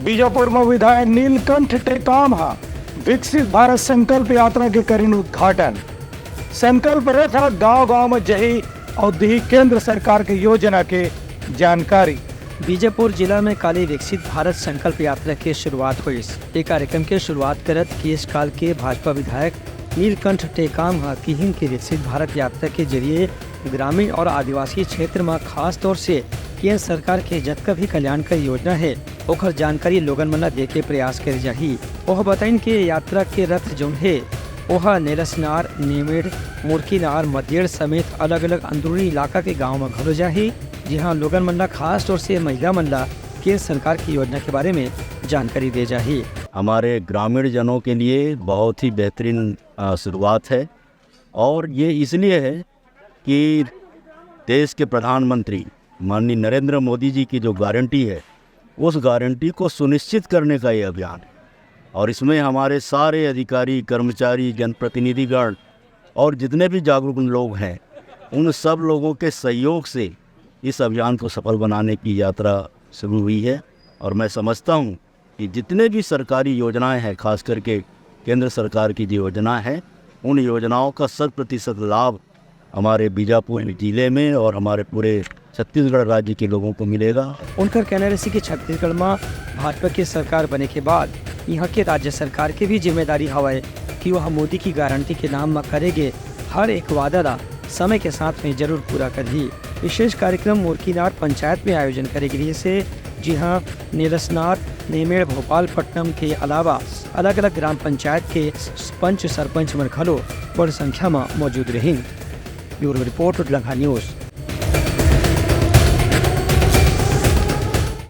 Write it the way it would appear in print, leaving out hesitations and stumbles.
बीजापुर में विधायक नीलकंठ टेकाम विकसित भारत संकल्प यात्रा के करीन उद्घाटन। संकल्प रथ गांव-गांव में जही और दी केंद्र सरकार की योजना के जानकारी। बीजापुर जिला में काली विकसित भारत संकल्प यात्रा की शुरुआत हुई। ये कार्यक्रम की शुरुआत करत केश काल के भाजपा विधायक नीलकंठ टेकाम किहिन की विकसित भारत यात्रा के जरिए ग्रामीण और आदिवासी क्षेत्र में खास तौर से केंद्र सरकार के जतका भी कल्याणकारी योजना है ओकर जानकारी लोगन मन दे के प्रयास करे जाही। वह बताइन के यात्रा के रथ जोन है वह नेरसनार, नेमेड़, मुर्कीनार, मदेड़ समेत अलग अलग अंदरूनी इलाका के गाँव में घलो जाही, जहाँ लोगन मन खास तौर से महिला मन केंद्र सरकार की योजना के बारे में जानकारी दे जाही। हमारे ग्रामीण जनों के लिए बहुत ही बेहतरीन शुरुआत है और ये इसलिए है कि देश के प्रधानमंत्री माननीय नरेंद्र मोदी जी की जो गारंटी है उस गारंटी को सुनिश्चित करने का ये अभियान है और इसमें हमारे सारे अधिकारी, कर्मचारी, जनप्रतिनिधिगण और जितने भी जागरूक लोग हैं उन सब लोगों के सहयोग से इस अभियान को सफल बनाने की यात्रा शुरू हुई है। और मैं समझता हूँ कि जितने भी सरकारी योजनाएं हैं, खास करके केंद्र सरकार की जो योजना है, उन योजनाओं का 100% लाभ हमारे बीजापुर जिले में और हमारे पूरे छत्तीसगढ़ राज्य के लोगों को मिलेगा। उनका कहना है कि छत्तीसगढ़ में भाजपा की सरकार बने के बाद यहाँ के राज्य सरकार की भी जिम्मेदारी हवा कि वह मोदी की गारंटी के नाम में करेंगे हर एक वादा समय के साथ में जरूर पूरा करी। विशेष कार्यक्रम मुर्कीनार पंचायत में आयोजन करेगी से जी हाँ, नेरसनार, नेमेड़, भोपालपट्टनम के अलावा अलग अलग ग्राम पंचायत के पंच सरपंच मन खलो बड़ी संख्या में मौजूद रही। Bureau report Langha news.